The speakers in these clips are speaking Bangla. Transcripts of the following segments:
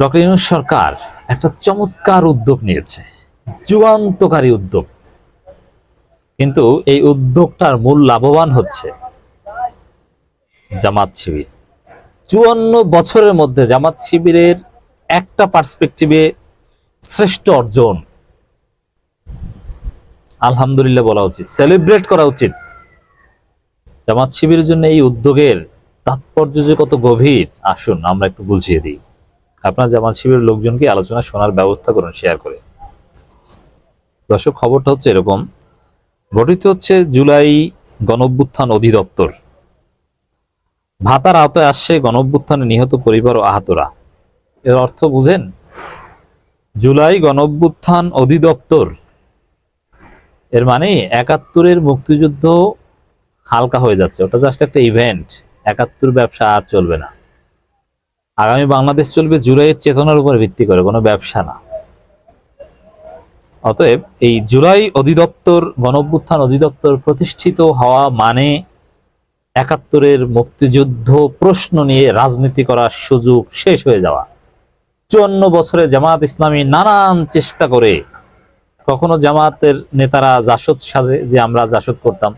ডক্টর ইউনূস সরকার একটা চমৎকার উদ্যোগ নিয়েছে, যুগান্তকারী উদ্যোগ। কিন্তু এই উদ্যোগটার মূল লাভবান হচ্ছে জামাত শিবির। ৫৪ বছরের মধ্যে জামাত শিবিরের একটা পার্সপেক্টিভে শ্রেষ্ঠ অর্জন, আলহামদুলিল্লাহ বলা উচিত, সেলিব্রেট করা উচিত। জামাত শিবিরের জন্য এই উদ্যোগের তাৎপর্য যে কত গভীর, আসুন আমরা একটু বুঝিয়ে দিই। আপনার জামাত শিবিরের লোকজনকে আলোচনা শোনার ব্যবস্থা করুন শেয়ার করে। দর্শক, খবরটা হচ্ছে এরকম, গঠিত হচ্ছে জুলাই গণঅভ্যুত্থান অধিদপ্তর। ভাতার আওতায় আসছে গণঅভ্যুত্থানে নিহত পরিবার ও আহতরা। এর অর্থ বুঝেন? জুলাই গণঅভ্যুত্থান অধিদপ্তর, এর মানে ৭১-এর মুক্তিযুদ্ধ হালকা হয়ে যাচ্ছে। ওটা জাস্ট একটা ইভেন্ট। ৭১ ব্যবসা আর চলবে না। আগামী বাংলাদেশ চলবে জুলাইয়ের চেতনার উপর ভিত্তি করে, কোনো ব্যবসা না। অতএব এই জুলাই অধিদপ্তর, গণঅভ্যুত্থান অধিদপ্তর প্রতিষ্ঠিত হওয়া মানে ৭১-এর মুক্তিযুদ্ধ প্রশ্ন নিয়ে রাজনীতি করার সুযোগ শেষ হয়ে যাওয়া। ৫৪ বছরে জামাত ইসলামী নানান চেষ্টা করে, কখনো জামাতের নেতারা জাসদ সাজে, যে আমরা জাসদ করতাম,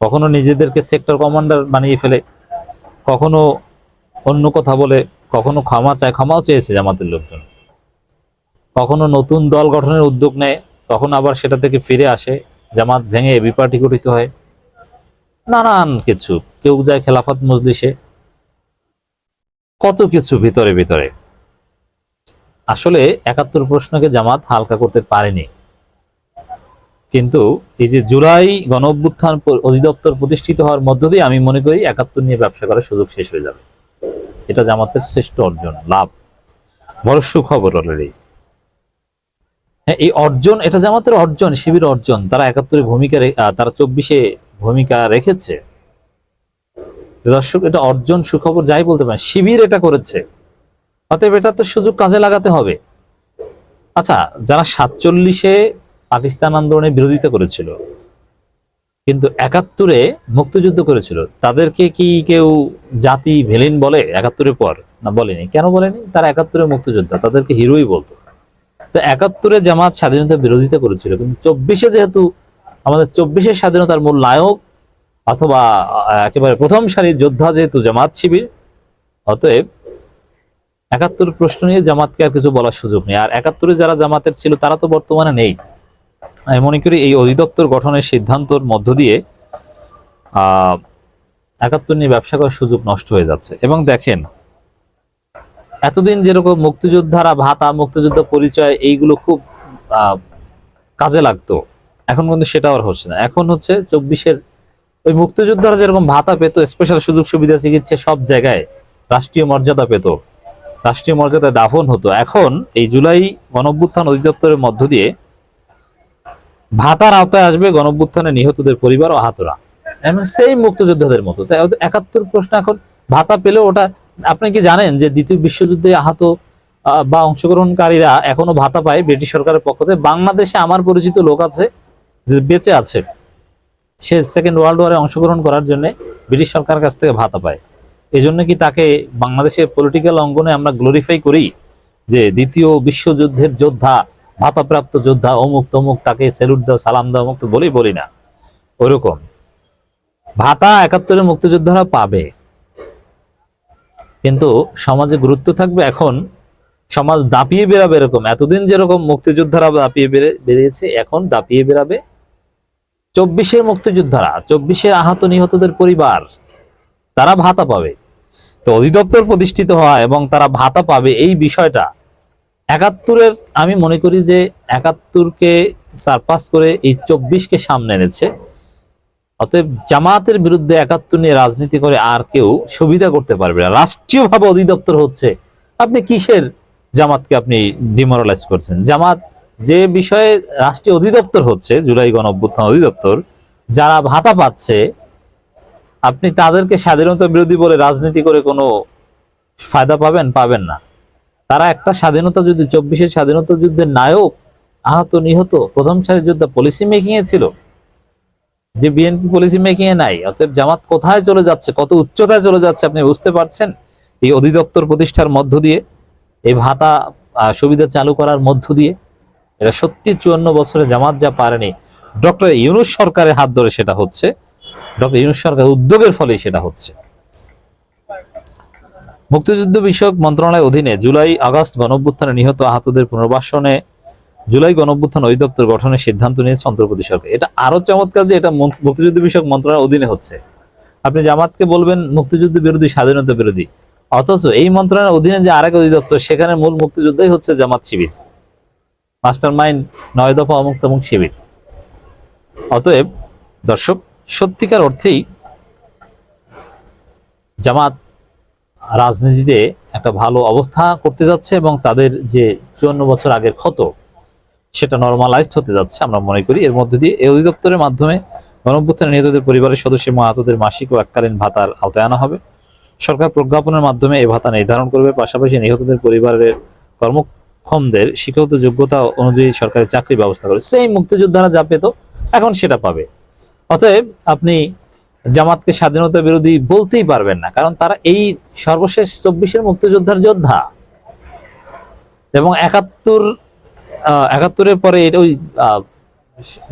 কখনো নিজেদেরকে সেক্টর কমান্ডার বানিয়ে ফেলে, কখনো অন্য কথা বলে, কখনো ক্ষমা চায়, ক্ষমাও চেয়েছে জামাতের লোকজন, কখনো নতুন দল গঠনের উদ্যোগ নেয়, কখনো আবার সেটা থেকে ফিরে আসে, জামাত ভেঙে বিপার্টি গঠিত হয়, নানান কিছু। কেউ যায় খেলাফত মজলিসে, কত কিছু ভিতরে ভিতরে। আসলে ৭১ প্রশ্নকে জামাত হালকা করতে পারেনি। কিন্তু এই যে জুলাই গণঅভ্যুত্থান অধিদপ্তর প্রতিষ্ঠিত হওয়ার মধ্য দিয়ে আমি মনে করি ৭১ নিয়ে ব্যবসা করার সুযোগ শেষ হয়ে যাবে। এটা জামাতের শ্রেষ্ঠ অর্জন, লাভ, বড় সুখবর অলরেডি। হ্যাঁ, এই অর্জন, এটা জামাতের অর্জন, শিবির অর্জন। তারা ৭১-এ ভূমিকা, তারা ২৪-এ ভূমিকা রেখেছে। দর্শক, এটা অর্জন, সুখবর যাই বলতে পারেন, শিবির এটা করেছে। অতএব এটা তো সুযোগ কাজে লাগাতে হবে। আচ্ছা, যারা ৪৭-এ পাকিস্তান আন্দোলনের বিরোধিতা করেছিল কিন্তু ৭১-এ মুক্তিযুদ্ধ করেছিল, তাদেরকে কি কেউ জাতি ভিলেন বলে ৭১-এর পর? না, বলেনি। কেন বলেনি? তারা ৭১-এর মুক্তিযোদ্ধা, তাদেরকে হিরোই বলতো। তো ৭১-এ জামাত স্বাধীনতার বিরোধিতা করেছিল, কিন্তু ২৪-এ যেহেতু আমাদের ২৪-এর স্বাধীনতার মূল নায়ক অথবা একেবারে প্রথম সারির যোদ্ধা যেহেতু জামাত শিবির, অতএব ৭১ প্রশ্ন নিয়ে জামাতকে আর কিছু বলার সুযোগ নেই। আর ৭১-এ যারা জামাতের ছিল তারা তো বর্তমানে নেই। আমি মনে করি এই অধিদপ্তর গঠনের সিদ্ধান্তর মধ্য দিয়ে ৭১ নিয়ে ব্যবসা করার সুযোগ নষ্ট হয়ে যাচ্ছে। এবং দেখেন, এতদিন যেরকম মুক্তিযোদ্ধারা ভাতা, মুক্তিযুদ্ধ পরিচয়, এইগুলো খুব কাজে লাগতো, এখন কিন্তু সেটা আর হচ্ছে না। এখন হচ্ছে ২৪-এর ওই মুক্তিযোদ্ধারা যেরকম ভাতা পেত, স্পেশাল সুযোগ সুবিধা, চিকিৎসা, সব জায়গায় রাষ্ট্রীয় মর্যাদা পেত, রাষ্ট্রীয় মর্যাদায় দাফন হতো। এখন এই জুলাই গণঅভ্যুত্থান অধিদপ্তরের মধ্য দিয়ে ভাতার আওতায় আসবে গণঅভ্যুত্থানে নিহতদের পরিবার ও আহতরা, সেই মুক্তিযোদ্ধাদের মতো। তাই ৭১ প্রশ্ন এখন ভাতা পেলেও ওটা, আপনি কি জানেন যে দ্বিতীয় বিশ্বযুদ্ধে আহত বা অংশগ্রহণকারীরা এখনো ভাতা পায় ব্রিটিশ সরকারের পক্ষ থেকে? বাংলাদেশে আমার পরিচিত লোক আছে যে বেঁচে আছে, সে সেকেন্ড ওয়ার্ল্ড ওয়ারে অংশগ্রহণ করার জন্য ব্রিটিশ সরকারের কাছ থেকে ভাতা পায়। এই জন্য কি তাকে বাংলাদেশের পলিটিক্যাল অঙ্গনে আমরা গ্লোরিফাই করি যে দ্বিতীয় বিশ্বযুদ্ধের যোদ্ধা, ভাতাপ্রাপ্ত যোদ্ধা, অমুক তমুক, তাকে স্যালুট দাও, সালাম দাও, অমুক তো বলি না। ওইরকম ভাতা ৭১-এর মুক্তিযোদ্ধারা পাবে, কিন্তু সমাজে গুরুত্ব থাকবে। এখন সমাজ দাপিয়ে বেরাবে এরকম, এতদিন যেরকম মুক্তিযোদ্ধারা দাপিয়ে বেরিয়েছে, এখন দাপিয়ে বেরাবে ২৪-এর মুক্তিযোদ্ধারা, ২৪-এর আহত নিহতদের পরিবার, তারা ভাতা পাবে। তো অধিদপ্তর প্রতিষ্ঠিত হওয়া এবং তারা ভাতা পাবে, এই বিষয়টা ৭১-এর, আমি মনে করি যে ৭১-কে সারপাস করে এই ২৪-কে সামনে এনেছে। অতএব জামাতের বিরুদ্ধে ৭১ নিয়ে রাজনীতি করে আর কেউ সুবিধা করতে পারবে না। রাষ্ট্রীয়ভাবে অধিদপ্তর হচ্ছে, আপনি কিসের জামাতকে আপনি ডিমোরালাইজ করছেন? জামাত যে বিষয়ে রাষ্ট্রীয় অধিদপ্তর হচ্ছে, জুলাই গণঅভ্যুত্থান অধিদপ্তর, যারা ভাতা পাচ্ছে, আপনি তাদেরকে স্বাধীনতা বিরোধী বলে রাজনীতি করে কোনো ফায়দা পাবেন না। তারা একটা স্বাধীনতা যুদ্ধে, ২৪-এর স্বাধীনতা যুদ্ধের নায়ক, আহত নিহত, প্রথম সারির যোদ্ধা, পলিসি মেকিং এ ছিল, যে বিএনপি পলিসি মেকিং এ নাই। অতএব জামাত কোথায় চলে যাচ্ছে, কত উচ্চতায় চলে যাচ্ছে, আপনি বুঝতে পারছেন এই অধিদপ্তর প্রতিষ্ঠার মধ্য দিয়ে? এই ভাতা সুবিধা চালু করার মধ্য দিয়ে এটা সত্যি 54 বছরে জামাত যা পারেনি, ডক্টর ইউনূস সরকারের হাত ধরে সেটা হচ্ছে, ডক্টর ইউনূস সরকারের উদ্যোগের ফলে সেটা হচ্ছে। মুক্তিযুদ্ধ বিষয়ক মন্ত্রণালয়ের অধীনে জুলাই আগস্ট গণঅভ্যুত্থানে নিহত আহতদের পুনর্বাসনে জুলাই গণঅভ্যুত্থান অধিদপ্তর গঠনের সিদ্ধান্ত নিয়েছে অন্তর্বর্তী সরকার। এটা আরো চমৎকার যে এটা মুক্তিযুদ্ধ বিষয়ক মন্ত্রণালয়ের অধীনে হচ্ছে। আপনি জামাতকে বলবেন মুক্তিযুদ্ধ বিরোধী, স্বাধীনতা বিরোধী, অথচ এই মন্ত্রণালয়ের অধীনে যে আরেক অধিদপ্তর, সেখানে মূল মুক্তিযুদ্ধই হচ্ছে জামাত শিবির, মাস্টার মাইন্ড 9 দফা অমুক তমুক শিবির। অতএব দর্শক, সত্যিকার অর্থেই জামাত রাজনীতিতে একটা ভালো অবস্থা করতে যাচ্ছে এবং তাদের যে 54 বছর আগের ক্ষত সেটা নরমালাইজড হতে যাচ্ছে আমরা মনে করি। এর মধ্যে দিয়ে এই অধিদপ্তরের মাধ্যমে গণঅভ্যুত্থানে নিহতদের পরিবারের সদস্য এবং আহতদের মাসিক ও এককালীন ভাতার আওতায় আনা হবে। সরকার প্রজ্ঞাপনের মাধ্যমে এই ভাতা নির্ধারণ করবে। পাশাপাশি নিহতদের পরিবারের কর্মক্ষমদের শিক্ষাগত যোগ্যতা অনুযায়ী সরকারি চাকরি ব্যবস্থা করে। সেই মুক্তিযোদ্ধারা যা পেত এখন সেটা পাবে। অতএব আপনি জামাতকে স্বাধীনতা বিরোধী বলতেই পারবেন না, কারণ তারা এই সর্বশেষ 24-এর মুক্তিযোদ্ধার যোদ্ধা এবং 71-এর পরে এটা ওই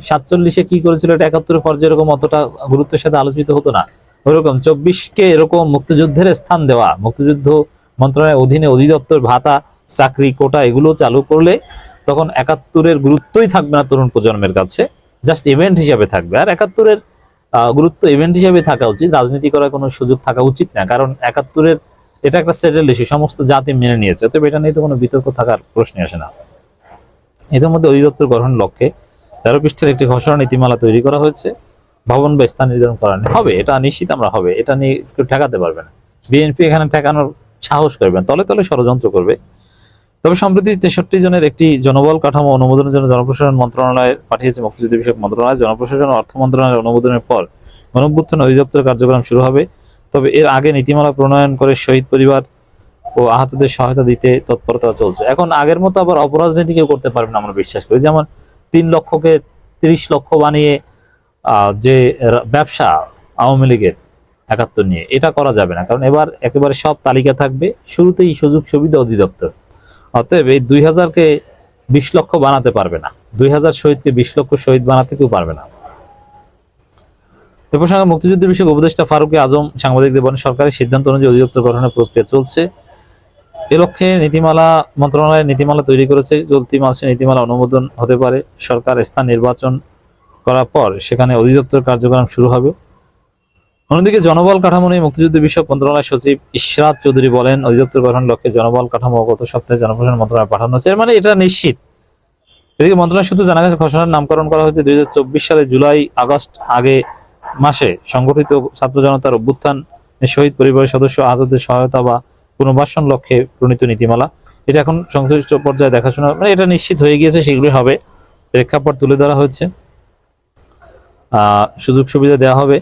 47-এ কি করেছিল, এটা 71-এর পর যেরকম অতটা গুরুত্বের সাথে আলোচিত হতো না, ওইরকম 24-কে এরকম মুক্তিযুদ্ধের স্থান দেওয়া, মুক্তিযুদ্ধ মন্ত্রণালয়ের অধীনে অধিদপ্তর, ভাতা, চাকরি, কোটা এগুলো চালু করলে তখন 71-এর গুরুত্বই থাকবে না তরুণ প্রজন্মের কাছে, জাস্ট ইভেন্ট হিসাবে থাকবে। আর 71-এর গুরুত্ব ইভেন্ট হিসাবে থাকা উচিত, রাজনীতি করার কোনো সুযোগ থাকা উচিত না, কারণ 71-এর এটা একটা সেটেল ইস্যু, সমস্ত জাতি মেনে নিয়েছে। তবে এটা নিয়ে তো কোনো বিতর্ক থাকার প্রশ্নই আসে না। এদের মধ্যে অধিদপ্তর গঠনের লক্ষ্যে 13 পৃষ্ঠার একটি খসড়া নীতিমালা তৈরি করা হয়েছে। ভবন বা স্থান নির্ধারণ করা হবে, এটা নিশ্চিত আমরা হবে, এটা নিয়ে কেউ ঠেকাতে পারবে না। বিএনপি এখানে ঠেকানোর সাহস করবেন, তলে তলে ষড়যন্ত্র করবে। তবে সম্প্রতি 63 জনের একটি জনবল কাঠামো অনুমোদনের জন্য জনপ্রশাসন মন্ত্রণালয়ে পাঠিয়েছে মুক্তিযুদ্ধ বিষয়ক মন্ত্রণালয়। জনপ্রশাসন ও অর্থ মন্ত্রণালয়ের অনুমোদনের পর গণঅভ্যুত্থান অধিদপ্তর কার্যক্রম শুরু হবে। তবে এর আগে নীতিমালা প্রণয়ন করে শহীদ পরিবার ও আহতদের সহায়তা দিতে তৎপরতা চলছে। এখন আগের মতো আবার অপরাজনীতি কেউ করতে পারবে না আমরা বিশ্বাস করি। যেমন 3 লক্ষকে 30 লক্ষ বানিয়ে যে ব্যবসা আওয়ামী লীগের 71 নিয়ে, এটা করা যাবে না, কারণ এবার একেবারে সব তালিকা থাকবে, শুরুতেই সুযোগ সুবিধা অধিদপ্তর। অতএব এই 2000-কে 20 লক্ষ বানাতে পারবে না, 2000 শহীদকে 20 লক্ষ শহীদ বানাতে কেউ পারবে না। এ প্রসঙ্গে মুক্তিযুদ্ধ বিষয়ক উপদেষ্টা ফারুকী আজম সাংবাদিকদের বলেন, সরকারের সিদ্ধান্ত অনুযায়ী অধিদপ্তর গঠনের প্রক্রিয়া চলছে। এ লক্ষ্যে মন্ত্রণালয়ের নীতিমালা তৈরি করেছে। চলতি মাসে নীতিমালা অনুমোদন হতে পারে। সরকার স্থান নির্বাচন করার পর সেখানে অধিদপ্তর কার্যক্রম শুরু হবে। অন্যদিকে জনবল কাঠামো নিয়ে মুক্তিযুদ্ধ বিষয়ক মন্ত্রণালয়ের সচিব ইশরাত চৌধুরী বলেন, অধিদপ্তর গঠনের লক্ষ্যে জনবল কাঠামো গত সপ্তাহে জনপ্রশাসন মন্ত্রণালয়ে পাঠানো হয়েছে। এর মানে এটা নিশ্চিত। এদিকে মন্ত্রণালয় সূত্রে জানা গেছে, খসড়ার নামকরণ করা হয়েছে 2024 সালে জুলাই আগস্ট আগে মাসে সংগঠিত ছাত্র জনতার অভ্যুত্থান শহীদ পরিবারের সদস্য আহতদের সহায়তা বা পুনর্বাসন লক্ষ্যে প্রণীত নীতিমালা। এটা এখন সংশ্লিষ্ট পর্যায়ে দেখাশোনা, মানে এটা নিশ্চিত হয়ে গিয়েছে, সেগুলি হবে। প্রেক্ষাপট তুলে ধরা হয়েছে, সুযোগ সুবিধা দেওয়া হবে।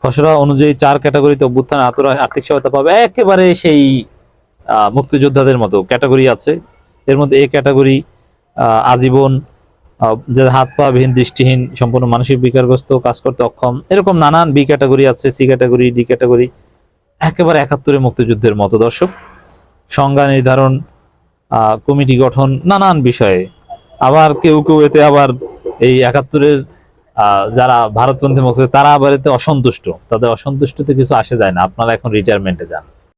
খসড়া অনুযায়ী 4 ক্যাটাগরিতে অভ্যুত্থান আর্থিক সহায়তা পাবে, একেবারে সেই মুক্তিযোদ্ধাদের মতো ক্যাটাগরি আছে। এর মধ্যে এ ক্যাটাগরি আজীবন, যাদের হাত পা বিহীন, দৃষ্টিহীন, সম্পূর্ণ মানসিক বিকারগ্রস্ত, কাজ করতে অক্ষম, এরকম নানান বি ক্যাটাগরি আছে, সি ক্যাটাগরি, ডি ক্যাটাগরি, একেবারে 71-এর মুক্তিযুদ্ধের মতো দর্শক। সংজ্ঞা নির্ধারণ, কমিটি গঠন, নানান বিষয়ে। আবার কেউ কেউ এতে আবার এই 71-এর যারা ভারতপন্থী মুক্তিযোদ্ধা তারা আবার এতে অসন্তুষ্ট, তাদের অসন্তুষ্টতে কিছু আসে যায় না, আপনারা এখন রিটায়ারমেন্টে যান।